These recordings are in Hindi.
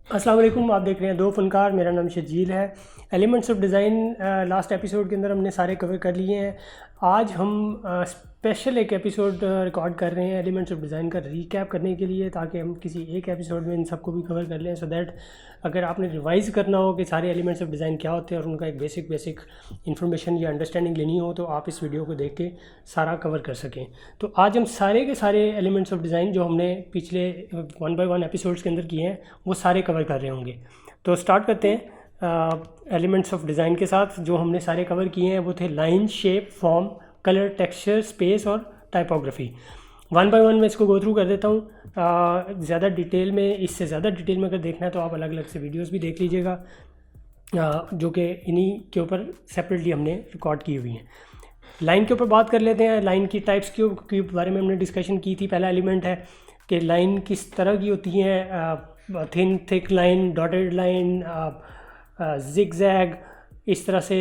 अस्सलाम वालेकुम, आप देख रहे हैं दो फनकार। मेरा नाम शजील है। Elements of design last episode के अंदर हमने सारे कवर कर लिए हैं। आज हम स्पेशल एक एपिसोड रिकॉर्ड कर रहे हैं एलिमेंट्स ऑफ डिज़ाइन का रिकैप करने के लिए, ताकि हम किसी एक एपिसोड में इन सबको भी कवर कर लें, सो दैट अगर आपने रिवाइज़ करना हो कि सारे एलिमेंट्स ऑफ डिज़ाइन क्या होते हैं और उनका एक बेसिक इन्फॉर्मेशन या अंडरस्टैंडिंग लेनी हो, तो आप इस वीडियो को देख के सारा कवर कर सकें। तो आज हम सारे के सारे एलिमेंट्स ऑफ डिज़ाइन जो हमने पिछले 1 बाय 1 एपिसोड्स के अंदर किए हैं वो सारे कवर कर रहे होंगे। तो स्टार्ट करते हैं एलिमेंट्स ऑफ डिज़ाइन के साथ। जो हमने सारे कवर किए हैं वो थे line, shape, form, colour, texture, space और टाइपोग्राफी। 1 बाय 1 मैं इसको गो थ्रू कर देता हूँ। ज़्यादा डिटेल में, इससे ज़्यादा डिटेल में अगर देखना है तो आप अलग अलग से वीडियोस भी देख लीजिएगा, जो कि इन्हीं के ऊपर सेपरेटली हमने रिकॉर्ड की हुई हैं। लाइन के ऊपर बात कर लेते हैं। लाइन की टाइप्स के बारे में हमने डिस्कशन की थी। पहला एलिमेंट है कि लाइन किस तरह की होती हैं, thin, thick line, dotted line, zigzag, इस तरह से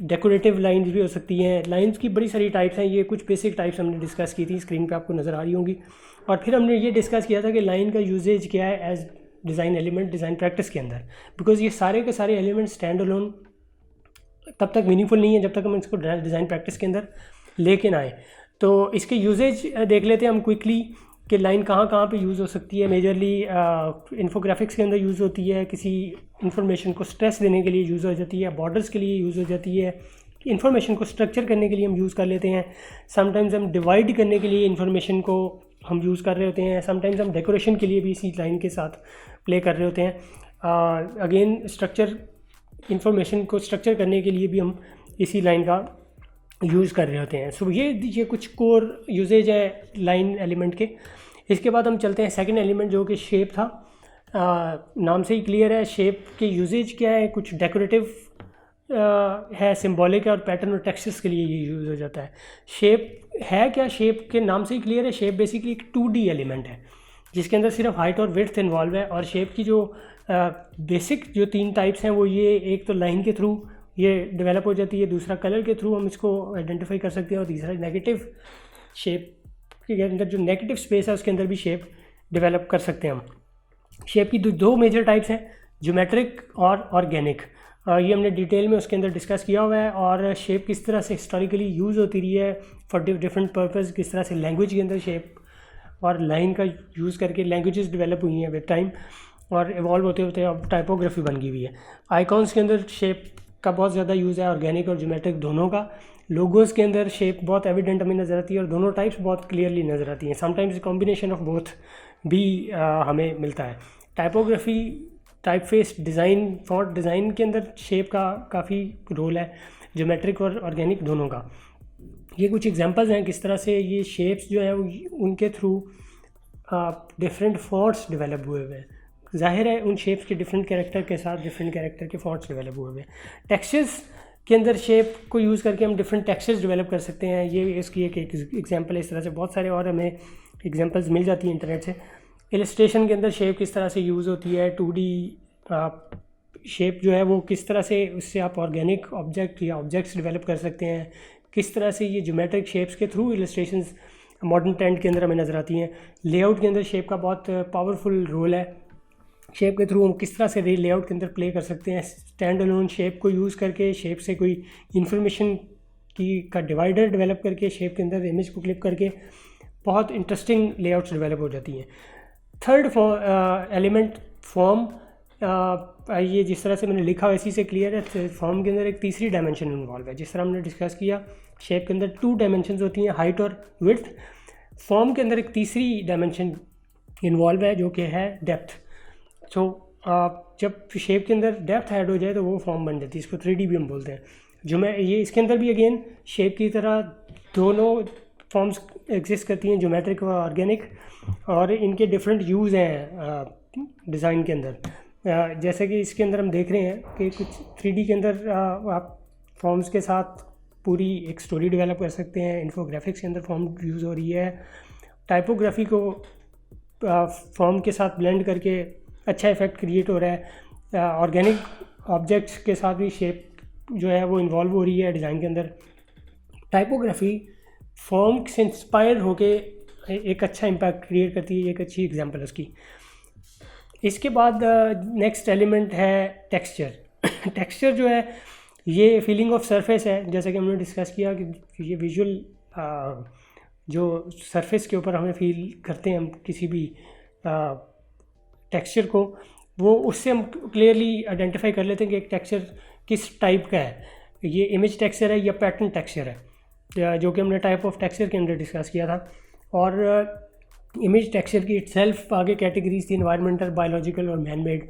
डेकोरेटिव लाइंस भी हो सकती हैं। लाइंस की बड़ी सारी टाइप्स हैं। ये कुछ बेसिक टाइप्स हमने डिस्कस की थी, स्क्रीन पे आपको नज़र आ रही होंगी। और फिर हमने ये डिस्कस किया था कि लाइन का यूजेज क्या है as design element design practice के अंदर, बिकॉज ये सारे के सारे एलिमेंट स्टैंड अलोन तब तक मीनिंगफुल नहीं है जब तक हम इसको डिज़ाइन प्रैक्टिस के अंदर लेकिन आए। तो इसके यूजेज देख लेते हैं हम क्विकली कि लाइन कहाँ कहाँ पे यूज़ हो सकती है। मेजरली इन्फोग्राफिक्स के अंदर यूज़ होती है, किसी इन्फॉर्मेशन को स्ट्रेस देने के लिए यूज़ हो जाती है, बॉर्डर्स के लिए यूज़ हो जाती है, इन्फॉर्मेशन को स्ट्रक्चर करने के लिए हम यूज़ कर लेते हैं। समटाइम्स हम डिवाइड करने के लिए इन्फॉर्मेशन को हम यूज़ कर रहे होते हैं। समटाइम्स हम डेकोरेशन के लिए भी इसी लाइन के साथ प्ले कर रहे होते हैं। अगेन स्ट्रक्चर, इन्फॉर्मेशन को स्ट्रक्चर करने के लिए भी हम इसी लाइन का यूज़ कर रहे होते हैं। सो ये कुछ कोर यूजेज है लाइन एलिमेंट के। इसके बाद हम चलते हैं सेकंड एलिमेंट जो कि शेप था। नाम से ही क्लियर है शेप के यूजेज क्या है। कुछ डेकोरेटिव है, सिंबॉलिक है, और पैटर्न और टेक्सचर्स के लिए ये यूज़ हो जाता है। शेप है क्या, शेप के नाम से ही क्लियर है। शेप बेसिकली एक 2D एलिमेंट है जिसके अंदर सिर्फ हाइट और विड्थ इन्वॉल्व है। और शेप की जो बेसिक जो 3 टाइप्स हैं वो ये, एक तो लाइन के थ्रू ये डेवलप हो जाती है, दूसरा कलर के थ्रू हम इसको आइडेंटिफाई कर सकते हैं, और तीसरा नेगेटिव शेप के अंदर जो नेगेटिव स्पेस है उसके अंदर भी शेप डेवलप कर सकते हैं हम। शेप की दो मेजर टाइप्स हैं, ज्योमेट्रिक और ऑर्गेनिक। ये हमने डिटेल में उसके अंदर डिस्कस किया हुआ है। और शेप किस तरह से हिस्टोरिकली यूज़ होती रही है फॉर डिफरेंट पर्पस, किस तरह से लैंग्वेज के अंदर शेप और लाइन का यूज़ करके लैंग्वेजेस डेवलप हुई हैं विद टाइम, और इवॉल्व होते होते अब टाइपोग्राफी बन गई हुई है। आइकॉन्स के अंदर शेप का बहुत ज़्यादा यूज़ है, ऑर्गेनिक और ज्योमेट्रिक दोनों का। लोगोज़ के अंदर शेप बहुत एविडेंट हमें नज़र आती है और दोनों टाइप्स बहुत क्लियरली नज़र आती हैं। समटाइम्स कॉम्बिनेशन ऑफ बोथ भी हमें मिलता है। Typography, typeface design, font design के अंदर शेप का काफ़ी रोल है, ज्योमेट्रिक और ऑर्गेनिक दोनों का। ये कुछ एग्जांपल्स हैं किस तरह से ये शेप्स जो है उनके थ्रू डिफरेंट फॉन्ट्स डेवलप हुए हुए हैं। ज़ाहिर है उन शेप्स के डिफरेंट कैरेक्टर के साथ डिफरेंट कैरेक्टर के फॉन्ट्स डेवलप हुए हुए हैं। टेक्सचर्स के अंदर शेप को यूज़ करके हम डिफरेंट टेक्सचर्स डेवलप कर सकते हैं। ये इसकी एक एग्जांपल है। इस तरह से बहुत सारे और हमें एग्जांपल्स मिल जाती हैं इंटरनेट से। इलस्ट्रेशन के अंदर शेप किस तरह से यूज़ होती है, 2D शेप जो है वो किस तरह से, उससे आप ऑर्गेनिक ऑब्जेक्ट या ऑब्जेक्ट्स डेवलप कर सकते हैं। किस तरह से ये ज्योमेट्रिक शेप्स के थ्रू इलस्ट्रेशंस मॉडर्न ट्रेंड के अंदर हमें नज़र आती हैं। लेआउट के अंदर शेप का बहुत पावरफुल रोल है। शेप के थ्रू हम किस तरह से लेआउट के अंदर प्ले कर सकते हैं। स्टैंड अलोन शेप को यूज़ करके, शेप से कोई इन्फॉर्मेशन का डिवाइडर डेवलप करके, शेप के अंदर इमेज को क्लिप करके बहुत इंटरेस्टिंग लेआउट्स डेवलप हो जाती हैं। Third element form. ये जिस तरह से मैंने लिखा वैसी से क्लियर है। फॉर्म के अंदर एक तीसरी डायमेंशन इन्वॉल्व है। जिस तरह हमने डिस्कस किया, शेप के अंदर 2 डायमेंशंस होती हैं, हाइट और विड्थ। फॉर्म के अंदर एक तीसरी डायमेंशन इन्वॉल्व है जो कि है डेप्थ। सो जब शेप के अंदर डेप्थ ऐड हो जाए तो वो फॉर्म बन जाती है, इसको 3D भी हम बोलते हैं। जो मैं ये इसके अंदर भी अगेन शेप की तरह दोनों फॉर्म्स एग्जिस्ट करती हैं, ज्योमेट्रिक और ऑर्गेनिक, और इनके डिफरेंट यूज़ हैं डिज़ाइन के अंदर। जैसे कि इसके अंदर हम देख रहे हैं कि कुछ 3D के अंदर आप फॉर्म्स के साथ पूरी एक स्टोरी डेवलप कर सकते हैं। इन्फोग्राफिक्स के अंदर फॉर्म यूज़ हो रही है। टाइपोग्राफी को फॉर्म के साथ ब्लेंड करके अच्छा इफेक्ट क्रिएट हो रहा है। ऑर्गेनिक ऑब्जेक्ट्स के साथ भी शेप जो है वो इन्वॉल्व हो रही है डिज़ाइन के अंदर। टाइपोग्राफी फॉर्म से इंस्पायर होके एक अच्छा इम्पैक्ट क्रिएट करती है, एक अच्छी एग्जांपल है उसकी। इसके बाद नेक्स्ट एलिमेंट है टेक्सचर। टेक्सचर जो है ये फीलिंग ऑफ सरफेस है, जैसा कि हमने डिस्कस किया कि ये विजुअल जो सरफेस के ऊपर हमें फील करते हैं हम किसी भी टेक्सचर को, वो उससे हम क्लियरली आइडेंटिफाई कर लेते हैं कि एक टेक्सचर किस टाइप का है, ये इमेज टेक्सचर है या पैटर्न टेक्सचर है, जो कि हमने टाइप ऑफ टेक्सचर के अंदर डिस्कस किया था। और इमेज टेक्सचर की इटसेल्फ आगे कैटेगरीज थी एनवायरमेंटल, बायोलॉजिकल और मैन मेड।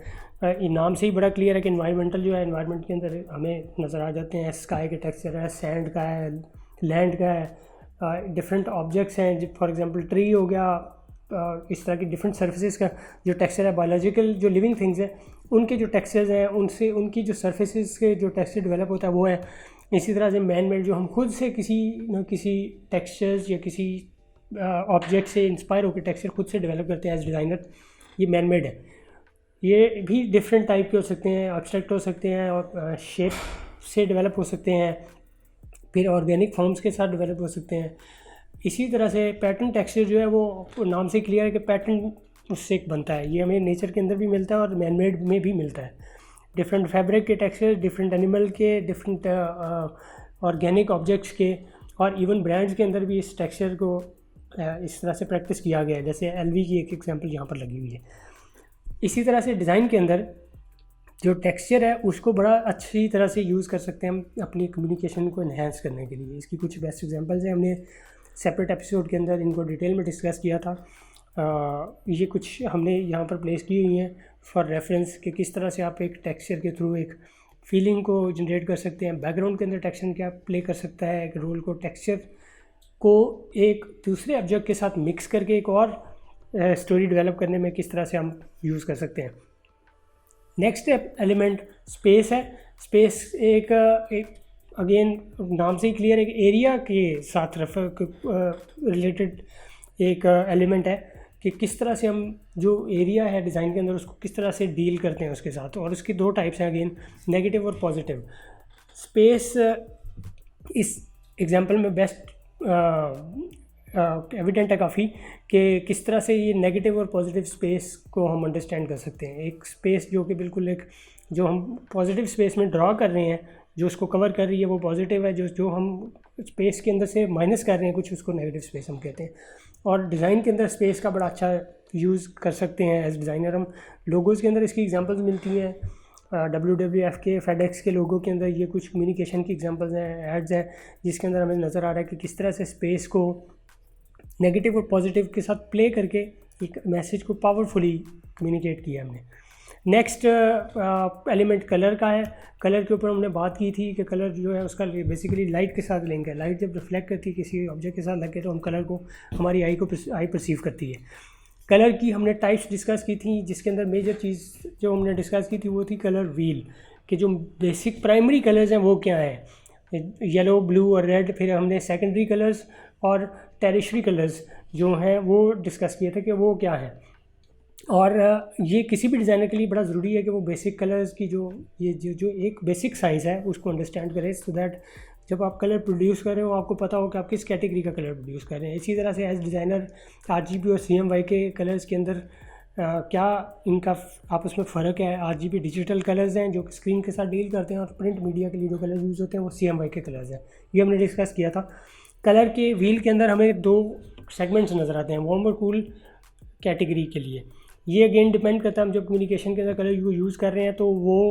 नाम से ही बड़ा क्लियर है कि एनवायरमेंटल जो है, एनवायरमेंट के अंदर हमें नज़र आ जाते हैं स्काई के टेक्सचर है, सैंड का है, लैंड का है, डिफरेंट ऑब्जेक्ट्स हैं, फॉर एग्जांपल ट्री हो गया, इस तरह की डिफरेंट सर्फेसिस का जो टेक्सचर है। बायोलॉजिकल जो लिविंग थिंग्स हैं उनके जो टेक्सचर्स हैं, उनसे उनकी जो सर्फेसिस के जो टेक्सचर डेवलप होता है वो है। इसी तरह से मैन मेड जो हम खुद से किसी न किसी टेक्सचर्स या किसी ऑब्जेक्ट से इंस्पायर होकर टेक्सचर खुद से डेवलप करते हैं एज डिज़ाइनर, ये मैन मेड है। ये भी डिफरेंट टाइप के हो सकते हैं, एब्स्ट्रैक्ट हो सकते हैं और शेप से डेवलप हो सकते हैं, फिर ऑर्गेनिक फॉर्म्स के साथ डेवलप हो सकते हैं। इसी तरह से पैटर्न टेक्सचर जो है वो नाम से क्लियर है कि पैटर्न उससे एक बनता है, ये हमें नेचर के अंदर भी मिलता है और मैन मेड में भी मिलता है। डिफरेंट फैब्रिक के टेक्सचर, डिफरेंट एनिमल के, डिफरेंट ऑर्गेनिक ऑब्जेक्ट्स के, और इवन ब्रांड्स के अंदर भी इस टेक्सचर को इस तरह से प्रैक्टिस किया गया है, जैसे एलवी की एक एग्जांपल यहाँ पर लगी हुई है। इसी तरह से डिज़ाइन के अंदर जो टेक्सचर है उसको बड़ा अच्छी तरह से यूज़ कर सकते हैं हम अपनी कम्युनिकेशन को इन्हेंस करने के लिए। इसकी कुछ बेस्ट एग्जांपल्स हैं, हमने सेपरेट एपिसोड के अंदर इनको डिटेल में डिस्कस किया था। ये कुछ हमने यहाँ पर प्लेस की हुई हैं फॉर रेफरेंस कि किस तरह से आप एक टेक्सचर के थ्रू एक फीलिंग को जनरेट कर सकते हैं। बैकग्राउंड के अंदर टेक्सचर क्या प्ले कर सकता है एक रोल को, टेक्सचर को एक दूसरे ऑब्जेक्ट के साथ मिक्स करके एक और स्टोरी डेवलप करने में किस तरह से हम यूज़ कर सकते हैं। नेक्स्ट एलिमेंट स्पेस है। स्पेस एक अगेन नाम से ही क्लियर है कि एरिया के साथ रिलेटेड एक एलिमेंट है कि किस तरह से हम जो एरिया है डिज़ाइन के अंदर उसको किस तरह से डील करते हैं उसके साथ। और उसकी दो टाइप्स हैं अगेन, नेगेटिव और पॉजिटिव। स्पेस इस एग्जांपल में बेस्ट एविडेंट है काफ़ी कि किस तरह से ये नेगेटिव और पॉजिटिव स्पेस को हम अंडरस्टैंड कर सकते हैं। एक स्पेस जो कि बिल्कुल एक जो हम पॉजिटिव स्पेस में ड्रॉ कर रहे हैं, जो उसको कवर कर रही है वो पॉजिटिव है, जो हम स्पेस के अंदर से माइनस कर रहे हैं कुछ, उसको नेगेटिव स्पेस हम कहते हैं। और डिज़ाइन के अंदर स्पेस का बड़ा अच्छा यूज़ कर सकते हैं एज डिज़ाइनर हम। लोगोज़ के अंदर इसकी एग्जांपल्स मिलती हैं, WWF के, फेडेक्स के लोगों के अंदर ये कुछ कम्युनिकेशन की एग्जांपल्स हैं, एड्स हैं, जिसके अंदर हमें नज़र आ रहा है कि किस तरह से स्पेस को नेगेटिव और पॉजिटिव के साथ प्ले करके एक मैसेज को पावरफुली कम्युनिकेट किया हमने। नेक्स्ट एलिमेंट कलर का है। कलर के ऊपर हमने बात की थी कि कलर जो है उसका बेसिकली लाइट के साथ लिंक है। लाइट जब रिफ्लेक्ट करती है किसी ऑब्जेक्ट के साथ लगे तो हम कलर को, हमारी आई परसीव करती है। कलर की हमने टाइप्स डिस्कस की थी, जिसके अंदर मेजर चीज़ जो हमने डिस्कस की थी वो थी कलर व्हील, कि जो बेसिक प्राइमरी कलर्स हैं वो क्या हैं, येलो, ब्लू और रेड। फिर हमने सेकेंडरी कलर्स और टेरिशरी कलर्स जो हैं वो डिस्कस किए थे कि वो क्या हैं। और ये किसी भी डिज़ाइनर के लिए बड़ा ज़रूरी है कि वो बेसिक कलर्स की जो एक बेसिक साइज़ है उसको अंडरस्टैंड करें, सो दैट जब आप कलर प्रोड्यूस कर रहे हो आपको पता हो कि आप किस कैटेगरी का कलर प्रोड्यूस कर रहे हैं। इसी तरह से एज डिज़ाइनर RGB और CMYK के कलर्स के अंदर क्या इनका आपस में फ़र्क है। RGB डिजिटल कलर्स हैं जो स्क्रीन के साथ डील करते हैं, और प्रिंट मीडिया के लिए जो कलर यूज़ होते हैं वो CMYK कलर्स हैं। ये हमने डिस्कस किया था। कलर के व्हील के अंदर हमें दो सेगमेंट्स नज़र आते हैं, वार्म और कूल कैटेगरी के लिए। ये अगेन डिपेंड करता है हम जब कम्युनिकेशन के अंदर कलर को यूज़ कर रहे हैं तो वो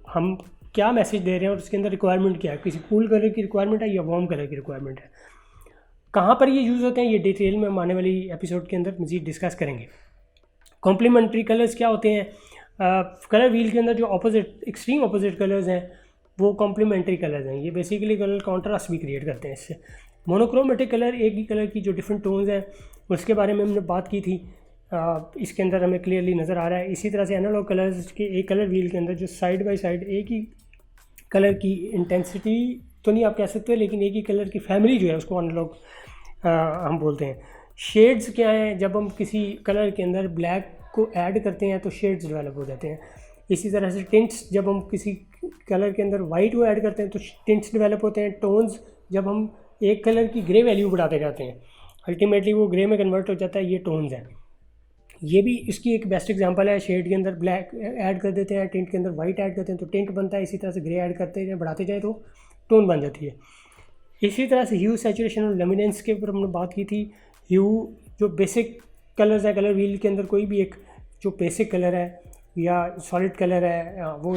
हम क्या मैसेज दे रहे हैं और उसके अंदर रिक्वायरमेंट क्या है, किसी कूल कलर की रिक्वायरमेंट है या वार्म कलर की रिक्वायरमेंट है, कहाँ पर ये यूज़ होते हैं, ये डिटेल में हम आने वाली एपिसोड के अंदर मज़ीद डिस्कस करेंगे। कॉम्प्लीमेंट्री कलर्स क्या होते हैं? कलर व्हील के अंदर जो ऑपोजिट, एक्सट्रीम ऑपोजिट कलर्स हैं वो कॉम्प्लीमेंट्री कलर्स हैं। ये बेसिकली कलर कॉन्ट्रास्ट भी क्रिएट करते हैं इससे। मोनोक्रोमेटिक कलर, एक ही कलर की जो डिफरेंट टोन्स हैं उसके बारे में हमने बात की थी, इसके अंदर हमें क्लियरली नज़र आ रहा है। इसी तरह से एनालॉग कलर्स के एक कलर व्हील के अंदर जो साइड बाय साइड एक ही कलर की इंटेंसिटी तो नहीं आप कह सकते, लेकिन एक ही कलर की फैमिली जो है उसको एनालॉग हम बोलते हैं। शेड्स क्या हैं? जब हम किसी कलर के अंदर ब्लैक को ऐड करते हैं तो शेड्स डेवलप हो जाते हैं। इसी तरह से टिंट्स, जब हम किसी कलर के अंदर वाइट को ऐड करते हैं तो टिंट्स डेवलप होते हैं। टोन्स, जब हम एक कलर की ग्रे वैल्यू बढ़ाते जाते हैं, अल्टीमेटली वो ग्रे में कन्वर्ट हो जाता है। ये टोन्स हैं। ये भी इसकी एक बेस्ट एग्जांपल है। शेड के अंदर ब्लैक ऐड कर देते हैं, टिंट के अंदर वाइट ऐड करते हैं तो टिंट बनता है। इसी तरह से ग्रे ऐड करते हैं, बढ़ाते जाए तो टोन बन जाती है। इसी तरह से ह्यू, सैचुरेशन और लुमिनेंस के ऊपर हमने बात की थी। ह्यू जो बेसिक कलर्स है, कलर व्हील के अंदर कोई भी एक जो बेसिक कलर है या सॉलिड कलर है, वो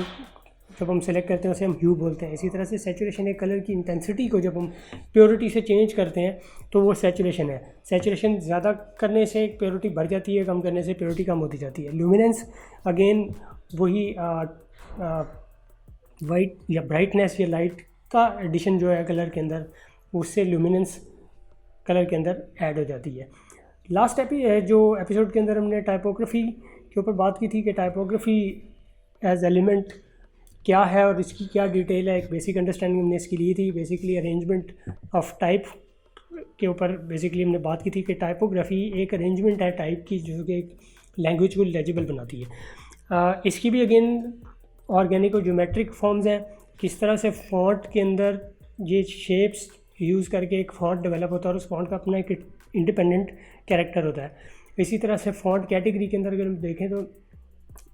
जब हम सेलेक्ट करते हैं उसे हम ह्यू बोलते हैं। इसी तरह से सैचुरेशन एक कलर की इंटेंसिटी को जब हम प्योरिटी से चेंज करते हैं तो वो सैचुरेशन है। सैचुरेशन ज़्यादा करने से प्योरिटी बढ़ जाती है, कम करने से प्योरिटी कम होती जाती है। लुमिनेंस अगेन वही वाइट या ब्राइटनेस या लाइट का एडिशन जो है कलर के अंदर, उससे लुमिनेंस कलर के अंदर ऐड हो जाती है। लास्ट जो एपिसोड के अंदर हमने टाइपोग्राफी के ऊपर बात की थी कि टाइपोग्राफी एज एलिमेंट क्या है और इसकी क्या डिटेल है। एक बेसिक अंडरस्टैंडिंग हमने इसकी ली थी। बेसिकली अरेंजमेंट ऑफ टाइप के ऊपर बेसिकली हमने बात की थी कि टाइपोग्राफी एक अरेंजमेंट है टाइप की जो कि एक लैंग्वेज को लेजिबल बनाती है। इसकी भी अगेन ऑर्गेनिक और ज्योमेट्रिक फॉर्म्स हैं। किस तरह से फ़ॉन्ट के अंदर ये शेप्स यूज़ करके एक फ़ॉन्ट डेवलप होता है और उस फ़ॉन्ट का अपना एक इंडिपेंडेंट कैरेक्टर होता है। इसी तरह से फ़ॉन्ट कैटेगरी के अंदर अगर हम देखें तो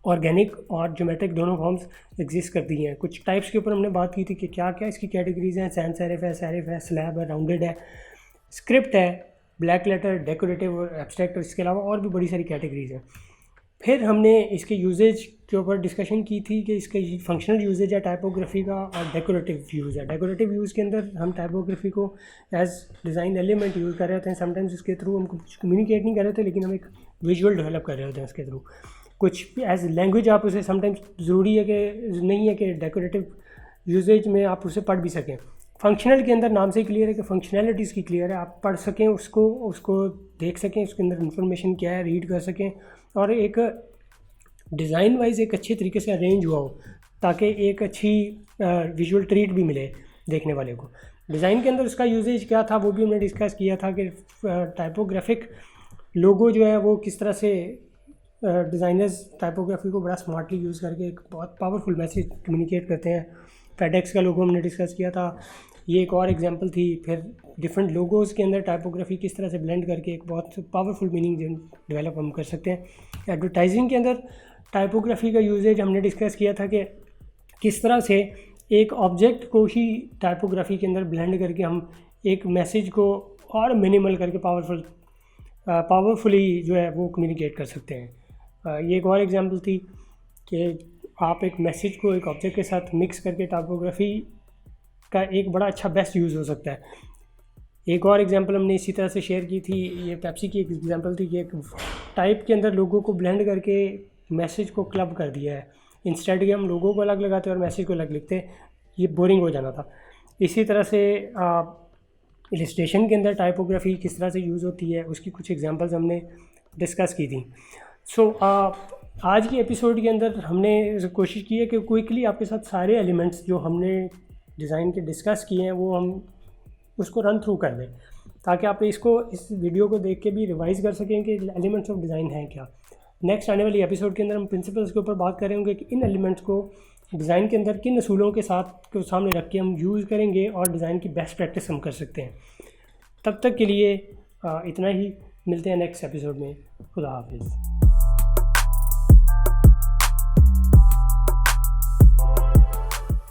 ऑर्गेनिक और ज्योमेट्रिक दोनों फॉर्म्स एग्जिस्ट करती हैं। कुछ टाइप्स के ऊपर हमने बात की थी कि क्या क्या इसकी कैटेगरीज हैं। सैंस सेरिफ है, स्लैब है, राउंडेड है, स्क्रिप्ट है, ब्लैक लेटर, डेकोरेटिव और एब्स्ट्रैक्ट, और इसके अलावा और भी बड़ी सारी कैटेगरीज हैं। फिर हमने इसके यूजेज के ऊपर डिस्कशन की थी कि इसका फंक्शनल यूजेज है टाइपोग्राफी का और डेकोरेटिव यूज़ है। डेकोरेटिव यूज़ के अंदर हम टाइपोग्राफी को एज डिज़ाइन एलिमेंट यूज़ कर रहे होते हैं। समटाइम्स उसके थ्रू हम कुछ कम्युनिकेट नहीं कर रहे होते, लेकिन हम एक विजुअल डेवलप कर रहे होते हैं उसके थ्रू। कुछ एज लैंग्वेज आप उसे समटाइम्स ज़रूरी है कि नहीं है कि डेकोरेटिव यूजेज में आप उसे पढ़ भी सकें। फंक्शनल के अंदर नाम से क्लियर है कि फंक्शनैलिटी इसकी क्लियर है, आप पढ़ सकें उसको देख सकें, उसके अंदर इंफॉर्मेशन क्या है रीड कर सकें और एक डिज़ाइन वाइज एक अच्छे तरीके से अरेंज हुआ हो ताकि एक अच्छी विजुअल ट्रीट भी मिले देखने वाले को। डिज़ाइन के अंदर उसका यूजेज क्या था वो भी हमने डिस्कस किया था कि टाइपोग्राफिक लोगो जो है वो किस तरह से डिज़ाइनर्स टाइपोग्राफी को बड़ा स्मार्टली यूज़ करके एक बहुत पावरफुल मैसेज कम्युनिकेट करते हैं। फेडेक्स का लोगो हमने डिस्कस किया था, ये एक और एग्जांपल थी। फिर डिफरेंट लोगोज़ के अंदर टाइपोग्राफी किस तरह से ब्लेंड करके एक बहुत पावरफुल मीनिंग डेवलप हम कर सकते हैं। एडवर्टाइजिंग के अंदर टाइपोग्राफी का यूजेज हमने डिस्कस किया था कि किस तरह से एक ऑब्जेक्ट को ही टाइपोग्राफी के अंदर ब्लेंड करके हम एक मैसेज को और मिनिमल करके पावरफुली जो है वो कम्युनिकेट कर सकते हैं। ये एक और एग्जांपल थी कि आप एक मैसेज को एक ऑब्जेक्ट के साथ मिक्स करके टाइपोग्राफी का एक बड़ा अच्छा बेस्ट यूज़ हो सकता है। एक और एग्जांपल हमने इसी तरह से शेयर की थी, ये पेप्सी की एक एग्जांपल थी कि एक टाइप के अंदर लोगों को ब्लेंड करके मैसेज को क्लब कर दिया है। इंस्टेड के हम लोगों को अलग लगाते और मैसेज को अलग लिखते, ये बोरिंग हो जाना था। इसी तरह से इलस्ट्रेशन के अंदर टाइपोग्राफी किस तरह से यूज़ होती है उसकी कुछ एग्जांपल्स हमने डिस्कस की थी। आज की एपिसोड के अंदर हमने कोशिश की है कि क्विकली आपके साथ सारे एलिमेंट्स जो हमने डिज़ाइन के डिस्कस किए हैं वो हम उसको रन थ्रू कर दें ताकि आप इस वीडियो को देख के भी रिवाइज़ कर सकें कि एलिमेंट्स ऑफ डिज़ाइन हैं क्या। नेक्स्ट आने वाली एपिसोड के अंदर हम प्रिंसिपल्स के ऊपर बात करेंगे कि इन एलिमेंट्स को डिज़ाइन के अंदर किन असूलों के साथ को सामने रख के हम यूज़ करेंगे और डिज़ाइन की बेस्ट प्रैक्टिस हम कर सकते हैं। तब तक के लिए इतना ही, मिलते हैं नेक्स्ट एपिसोड में। खुदा हाफिज़।